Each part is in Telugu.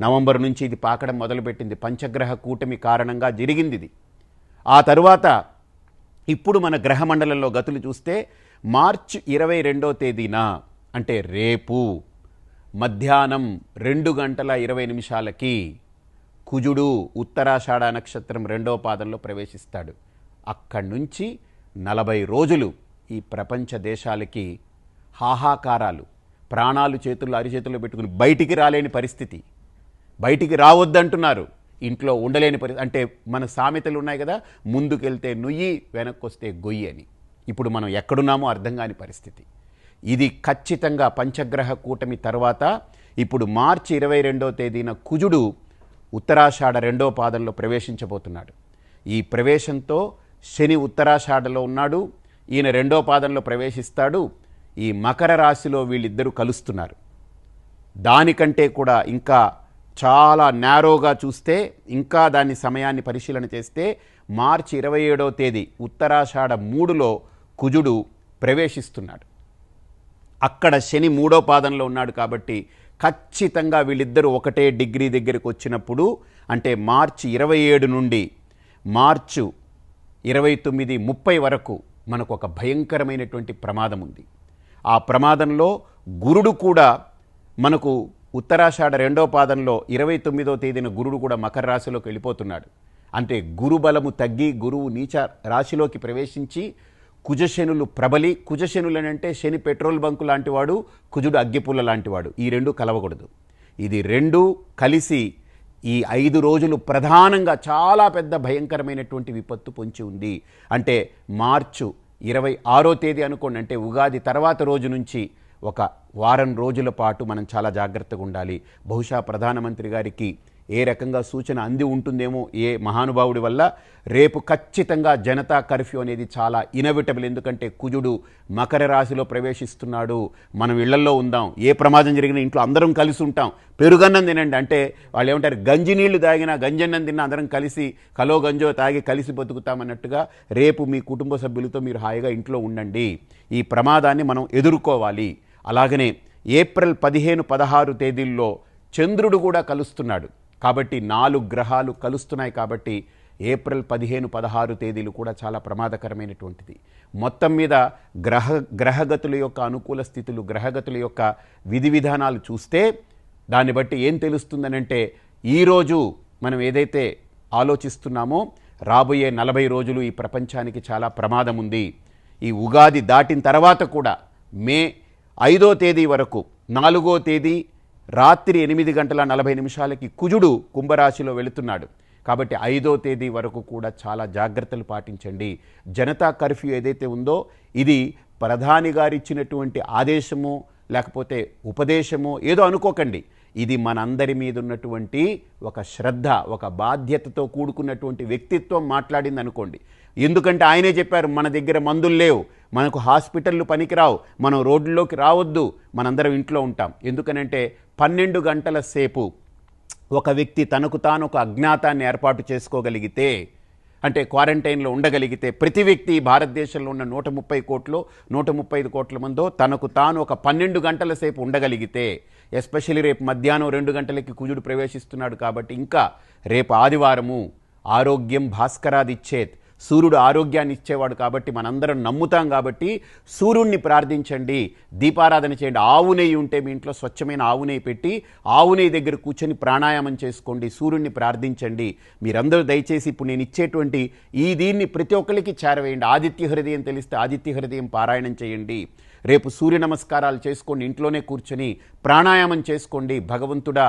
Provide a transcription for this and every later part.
నవంబర్ నుంచి ఇది పాకడం మొదలుపెట్టింది. పంచగ్రహ కూటమి కారణంగా జరిగింది ఇది. ఆ తరువాత ఇప్పుడు మన గ్రహమండలంలో గతులు చూస్తే మార్చి 22వ తేదీన అంటే రేపు మధ్యాహ్నం 2:20 కుజుడు ఉత్తరాషాఢ నక్షత్రం 2వ పాదంలో ప్రవేశిస్తాడు. అక్కడి నుంచి 40 రోజులు ఈ ప్రపంచ దేశాలకి హాహాకారాలు, ప్రాణాలు చేతుల్లో అరిచేతుల్లో పెట్టుకుని బయటికి రాలేని పరిస్థితి, బయటికి రావద్దంటున్నారు, ఇంట్లో ఉండలేని పరిస్థితి. అంటే మన సామెతలు ఉన్నాయి కదా, ముందుకెళ్తే నుయ్యి వెనక్కొస్తే గొయ్యి అని. ఇప్పుడు మనం ఎక్కడున్నామో అర్థం కాని పరిస్థితి. ఇది ఖచ్చితంగా పంచగ్రహ కూటమి తర్వాత ఇప్పుడు మార్చి 22వ తేదీన కుజుడు ఉత్తరాషాఢ 2వ పాదంలో ప్రవేశించబోతున్నాడు. ఈ ప్రవేశంతో శని ఉత్తరాషాఢలో ఉన్నాడు, ఈయన 2వ పాదంలో ప్రవేశిస్తాడు. ఈ మకర రాశిలో వీళ్ళిద్దరూ కలుస్తున్నారు. దానికంటే కూడా ఇంకా చాలా నేరోగా చూస్తే, ఇంకా దాని సమయాన్ని పరిశీలన చేస్తే మార్చి 27వ తేదీ ఉత్తరాషాఢ 3లో కుజుడు ప్రవేశిస్తున్నాడు. అక్కడ శని 3వ పాదంలో ఉన్నాడు కాబట్టి ఖచ్చితంగా వీళ్ళిద్దరూ ఒకటే డిగ్రీ దగ్గరికి వచ్చినప్పుడు, అంటే మార్చి 27 నుండి మార్చి 29, 30 వరకు మనకు ఒక భయంకరమైనటువంటి ప్రమాదం ఉంది. ఆ ప్రమాదంలో గురుడు కూడా మనకు ఉత్తరాషాఢ 2వ పాదంలో 29వ తేదీన గురుడు కూడా మకర రాశిలోకి వెళ్ళిపోతున్నాడు. అంటే గురుబలము తగ్గి గురువు నీచ రాశిలోకి ప్రవేశించి కుజశనులు ప్రబలి, కుజశనులనంటే శని పెట్రోల్ బంకు లాంటివాడు, కుజుడు అగ్గిపుల్ల లాంటివాడు. ఈ రెండు కలవకూడదు. ఇది రెండు కలిసి ఈ 5 రోజులు ప్రధానంగా చాలా పెద్ద భయంకరమైనటువంటి విపత్తు పొంచి ఉంది. అంటే మార్చి 26వ తేదీ అనుకోండి, అంటే ఉగాది తర్వాత రోజు నుంచి ఒక వారం రోజుల పాటు మనం చాలా జాగ్రత్తగా ఉండాలి. బహుశా ప్రధానమంత్రి గారికి ఏ రకంగా సూచన అంది ఉంటుందేమో ఏ మహానుభావుడి వల్ల. రేపు ఖచ్చితంగా జనతా కర్ఫ్యూ అనేది చాలా ఇనవిటబుల్. ఎందుకంటే కుజుడు మకర రాశిలో ప్రవేశిస్తున్నాడు. మనం ఇళ్లల్లో ఉందాం, ఏ ప్రమాదం జరిగినా ఇంట్లో అందరం కలిసి ఉంటాం. పెరుగన్నం తినండి, అంటే వాళ్ళు ఏమంటారు, గంజి నీళ్లు తాగినా గంజన్నం తిన్నా అందరం కలిసి కలో గంజో తాగి కలిసి బతుకుతామన్నట్టుగా రేపు మీ కుటుంబ సభ్యులతో మీరు హాయిగా ఇంట్లో ఉండండి. ఈ ప్రమాదాన్ని మనం ఎదుర్కోవాలి. అలాగనే ఏప్రిల్ 15, 16 తేదీల్లో చంద్రుడు కూడా కలుస్తున్నాడు. కాబట్టి 4 గ్రహాలు కలుస్తున్నాయి. కాబట్టి ఏప్రిల్ 15, 16 తేదీలు కూడా చాలా ప్రమాదకరమైనటువంటిది. మొత్తం మీద గ్రహగతుల యొక్క అనుకూల స్థితులు, గ్రహగతుల యొక్క విధి విధానాలు చూస్తే దాన్ని బట్టి ఏం తెలుస్తుందనంటే, ఈరోజు మనం ఏదైతే ఆలోచిస్తున్నామో రాబోయే 40 రోజులు ఈ ప్రపంచానికి చాలా ప్రమాదం ఉంది. ఈ ఉగాది దాటిన తర్వాత కూడా మే 5వ తేదీ వరకు, 4వ తేదీ రాత్రి 8:40 కుజుడు కుంభరాశిలో వెళుతున్నాడు. కాబట్టి 5వ తేదీ వరకు కూడా చాలా జాగ్రత్తలు పాటించండి. జనతా కర్ఫ్యూ ఏదైతే ఉందో ఇది ప్రధాని గారు ఇచ్చినటువంటి ఆదేశమో లేకపోతే ఉపదేశమో ఏదో అనుకోకండి. ఇది మనందరి మీద ఉన్నటువంటి ఒక శ్రద్ధ, ఒక బాధ్యతతో కూడుకున్నటువంటి వ్యక్తిత్వం మాట్లాడింది అనుకోండి. ఎందుకంటే ఆయనే చెప్పారు, మన దగ్గర మందులు లేవు, మనకు హాస్పిటళ్ళు పనికిరావు, మనం రోడ్లలోకి రావద్దు, మనందరం ఇంట్లో ఉంటాం. ఎందుకనంటే 12 గంటల సేపు ఒక వ్యక్తి తనకు తాను ఒక అజ్ఞాతాన్ని ఏర్పాటు చేసుకోగలిగితే, అంటే క్వారంటైన్లో ఉండగలిగితే, ప్రతి వ్యక్తి భారతదేశంలో ఉన్న 130 కోట్లు 135 కోట్ల మందో తనకు తాను ఒక 12 గంటల సేపు ఉండగలిగితే, ఎస్పెషల్లీ రేపు మధ్యాహ్నం 2 గంటలకి కుజుడు ప్రవేశిస్తున్నాడు కాబట్టి, ఇంకా రేపు ఆదివారము ఆరోగ్యం భాస్కరాదిచ్చేత్, సూర్యుడు ఆరోగ్యాన్ని ఇచ్చేవాడు కాబట్టి మనందరం నమ్ముతాం. కాబట్టి సూర్యుడిని ప్రార్థించండి, దీపారాధన చేయండి. ఆవు నెయ్యి ఉంటే మీ ఇంట్లో స్వచ్ఛమైన ఆవు నెయ్యి పెట్టి ఆవు నెయ్యి దగ్గర కూర్చొని ప్రాణాయామం చేసుకోండి, సూర్యుడిని ప్రార్థించండి. మీరందరూ దయచేసి ఇప్పుడు నేను ఇచ్చేటువంటి ఈ దీన్ని ప్రతి ఒక్కరికి చేరవేయండి. ఆదిత్య హృదయం తెలిస్తే ఆదిత్య హృదయం పారాయణం చేయండి. రేపు సూర్య నమస్కారాలు చేసుకోండి, ఇంట్లోనే కూర్చొని ప్రాణాయామం చేసుకోండి. భగవంతుడా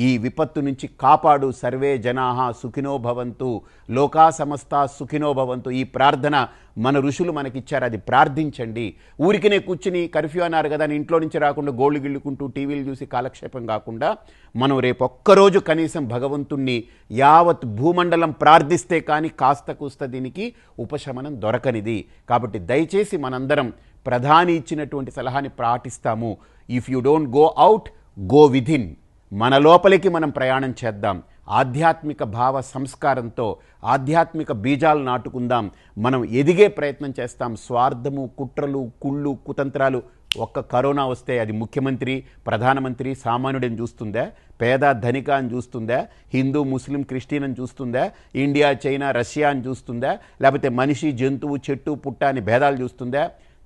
ఈ విపత్తు నుంచి కాపాడు, సర్వే జనాహ సుఖినో భవంతు, లోకా సమస్త సుఖినో భవంతు. ఈ ప్రార్థన మన ఋషులు మనకిచ్చారు, అది ప్రార్థించండి. ఊరికినే కూర్చుని కర్ఫ్యూ అన్నారు కదా అని ఇంట్లో నుంచి రాకుండా గోళ్ళు గిల్లుకుంటూ టీవీలు చూసి కాలక్షేపం కాకుండా మనం రేపు ఒక్కరోజు కనీసం భగవంతుణ్ణి యావత్ భూమండలం ప్రార్థిస్తే కానీ కాస్త కూస్త దీనికి ఉపశమనం దొరకనిది. కాబట్టి దయచేసి మనందరం ప్రధాని ఇచ్చినటువంటి సలహాని పాటిస్తాము. If you don't go out, go within. మన లోపలికి మనం ప్రయాణం చేద్దాం. ఆధ్యాత్మిక భావ సంస్కారంతో ఆధ్యాత్మిక బీజాలు నాటుకుందాం. మనం ఎదిగే ప్రయత్నం చేస్తాం. స్వార్థము, కుట్రలు, కుళ్ళు, కుతంత్రాలు ఒక్క కరోనా వస్తే అది ముఖ్యమంత్రి, ప్రధానమంత్రి, సామాన్యుడిని చూస్తుందా, పేద ధనిక అని చూస్తుందా, హిందూ, ముస్లిం, క్రిస్టియన్ అని చూస్తుందా, ఇండియా, చైనా, రష్యా అని చూస్తుందా, లేకపోతే మనిషి, జంతువు, చెట్టు, పుట్ట అని భేదాలు చూస్తుందా?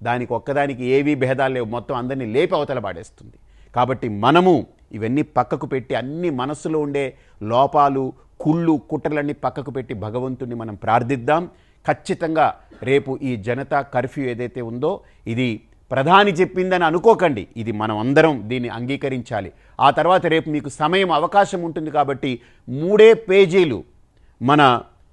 దానికి ఒక్కదానికి ఏవీ భేదాలు లేవు, మొత్తం అందరినీ లేపి అవతల పాడేస్తుంది. కాబట్టి మనము ఇవన్నీ పక్కకు పెట్టి అన్ని మనస్సులో ఉండే లోపాలు, కుళ్ళు, కుట్రలన్నీ పక్కకు పెట్టి భగవంతుడిని మనం ప్రార్థిద్దాం. ఖచ్చితంగా రేపు ఈ జనతా కర్ఫ్యూ ఏదైతే ఉందో ఇది ప్రధాని చెప్పిందని అనుకోకండి, ఇది మనం అందరం దీన్ని అంగీకరించాలి. ఆ తర్వాత రేపు మీకు సమయం, అవకాశం ఉంటుంది కాబట్టి 3 పేజీలు మన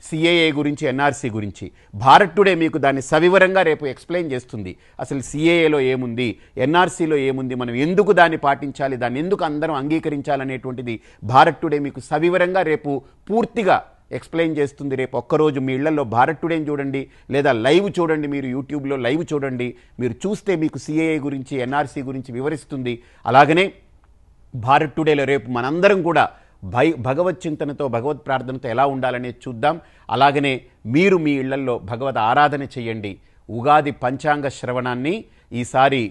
సిఏఏ గురించి, ఎన్ఆర్సీ గురించి భారత్ టుడే మీకు దాన్ని సవివరంగా రేపు ఎక్స్ప్లెయిన్ చేస్తుంది. అసలు సిఏఏలో ఏముంది, ఎన్ఆర్సీలో ఏముంది, మనం ఎందుకు దాన్ని పాటించాలి, దాన్ని ఎందుకు అందరం అంగీకరించాలనేటువంటిది భారత్ టుడే మీకు సవివరంగా రేపు పూర్తిగా ఎక్స్ప్లెయిన్ చేస్తుంది. రేపు ఒక్కరోజు మీ ఇళ్లలో భారత్ టుడేని చూడండి, లేదా లైవ్ చూడండి, మీరు యూట్యూబ్లో లైవ్ చూడండి. మీరు చూస్తే మీకు సిఏఏ గురించి, ఎన్ఆర్సీ గురించి వివరిస్తుంది. అలాగనే భారత్ టుడేలో రేపు మనందరం కూడా భగవత్ చింతనతో, భగవత్ ప్రార్థనతో ఎలా ఉండాలనేది చూద్దాం. అలాగనే మీరు మీ ఇళ్లల్లో భగవద్ ఆరాధన చేయండి. ఉగాది పంచాంగ శ్రవణాన్ని ఈసారి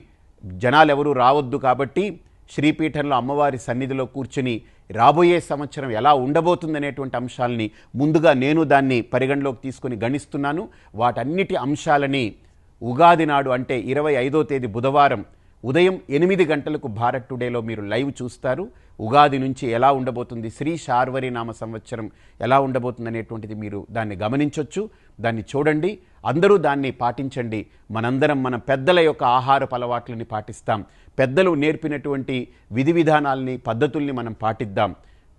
జనాలు ఎవరూ రావద్దు కాబట్టి శ్రీపీఠంలో అమ్మవారి సన్నిధిలో కూర్చుని రాబోయే సంవత్సరం ఎలా ఉండబోతుందనేటువంటి అంశాలని ముందుగా నేను దాన్ని పరిగణలోకి తీసుకొని గణిస్తున్నాను. వాటన్నిటి అంశాలని ఉగాది నాడు, అంటే 25వ తేదీ బుధవారం ఉదయం 8 గంటలకు భారత్ టుడేలో మీరు లైవ్ చూస్తారు. ఉగాది నుంచి ఎలా ఉండబోతుంది, శ్రీ శార్వరి నామ సంవత్సరం ఎలా ఉండబోతుంది అనేటువంటిది మీరు దాన్ని గమనించవచ్చు. దాన్ని చూడండి, అందరూ దాన్ని పాటించండి. మనందరం మన పెద్దల యొక్క ఆహారపు అలవాట్లని పాటిస్తాం. పెద్దలు నేర్పినటువంటి విధి విధానాలని, పద్ధతుల్ని మనం పాటిద్దాం.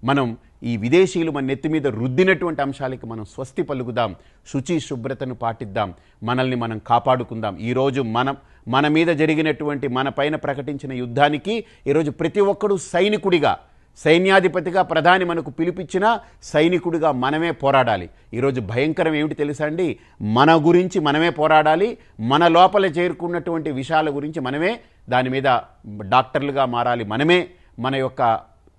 మనం ఈ విదేశీయులు మన నెత్తి మీద రుద్దినటువంటి అంశాలకి మనం స్వస్తి పలుకుదాం. శుచి, శుభ్రతను పాటిద్దాం. మనల్ని మనం కాపాడుకుందాం. ఈరోజు మన మీద జరిగినటువంటి, మన పైన ప్రకటించిన యుద్ధానికి ఈరోజు ప్రతి ఒక్కడు సైనికుడిగా, సైన్యాధిపతిగా ప్రధాని మనకు పిలిపించిన సైనికుడిగా మనమే పోరాడాలి. ఈరోజు భయంకరం ఏమిటి తెలుసా అండి? మన గురించి మనమే పోరాడాలి. మన లోపల చేరుకున్నటువంటి విషయాల గురించి మనమే దాని మీద డాక్టర్లుగా మారాలి. మనమే మన యొక్క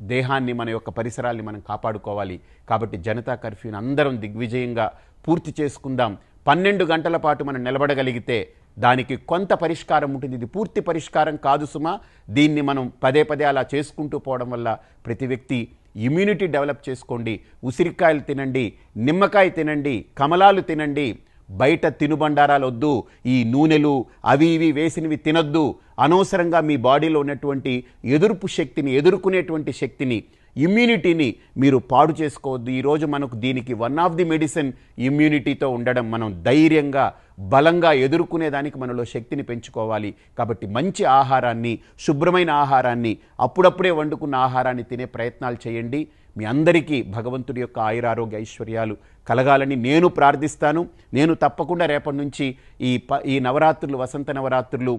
దేహాన్ని, మన యొక్క పరిసరాల్ని మనం కాపాడుకోవాలి. కాబట్టి జనతా కర్ఫ్యూని అందరం దిగ్విజయంగా పూర్తి చేసుకుందాం. 12 గంటల పాటు మనం నిలబడగలిగితే దానికి కొంత పరిష్కారం ఉంటుంది. ఇది పూర్తి పరిష్కారం కాదు సుమా. దీన్ని మనం పదే అలా చేసుకుంటూ పోవడం వల్ల ప్రతి వ్యక్తి ఇమ్యూనిటీ డెవలప్ చేసుకోండి. ఉసిరికాయలు తినండి, నిమ్మకాయ తినండి, కమలాలు తినండి. బయట తినుబండారాలు వద్దు, ఈ నూనెలు అవి ఇవి వేసినవి తినొద్దు. అనవసరంగా మీ బాడీలో ఉన్నటువంటి ఎదుర్పు శక్తిని, ఎదుర్కొనేటువంటి శక్తిని, ఇమ్యూనిటీని మీరు పాడు చేసుకోవద్దు. ఈరోజు మనకు దీనికి వన్ ఆఫ్ ది మెడిసిన్ ఇమ్యూనిటీతో ఉండడం. మనం ధైర్యంగా, బలంగా ఎదుర్కొనేదానికి మనలో శక్తిని పెంచుకోవాలి. కాబట్టి మంచి ఆహారాన్ని, శుభ్రమైన ఆహారాన్ని, అప్పుడప్పుడే వండుకున్న ఆహారాన్ని తినే ప్రయత్నాలు చేయండి. మీ అందరికీ భగవంతుడి యొక్క ఆయురారోగ్య ఐశ్వర్యాలు కలగాలని నేను ప్రార్థిస్తాను. నేను తప్పకుండా రేపటి నుంచి ఈ నవరాత్రులు, వసంత నవరాత్రులు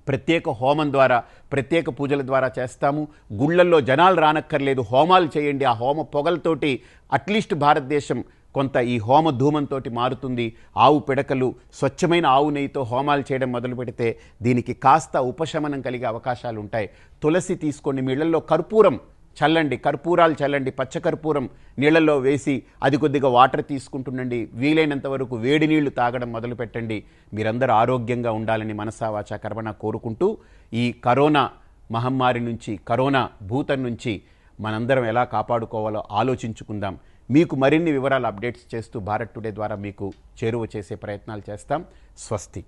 ప్రత్యేక హోమం ద్వారా, ప్రత్యేక పూజల ద్వారా చేస్తాము. గుళ్ళల్లో జనాలు రానక్కర్లేదు, హోమాలు చేయండి. ఆ హోమ పొగలతోటి అట్లీస్ట్ భారతదేశం కొంత ఈ హోమ ధూమంతో మారుతుంది. ఆవు పిడకలు, స్వచ్ఛమైన ఆవు నెయ్యితో హోమాలు చేయడం మొదలు పెడితే దీనికి కాస్త ఉపశమనం కలిగే అవకాశాలు ఉంటాయి. తులసి తీసుకోండి, మీ ఇళ్లలో కర్పూరం చల్లండి, కర్పూరాలు చల్లండి, పచ్చకర్పూరం నీళ్ళల్లో వేసి అది కొద్దిగా వాటర్ తీసుకుంటుండండి. వీలైనంత వరకు వేడి నీళ్లు తాగడం మొదలు పెట్టండి. మీరందరూ ఆరోగ్యంగా ఉండాలని మనసా వాచా కర్మణ కోరుకుంటూ ఈ కరోనా మహమ్మారి నుంచి, కరోనా భూతం నుంచి మనందరం ఎలా కాపాడుకోవాలో ఆలోచించుకుందాం. మీకు మరిన్ని వివరాలు అప్డేట్స్ చేస్తూ భారత్ టుడే ద్వారా మీకు చేరువ చేసే ప్రయత్నాలు చేస్తాం. స్వస్తి.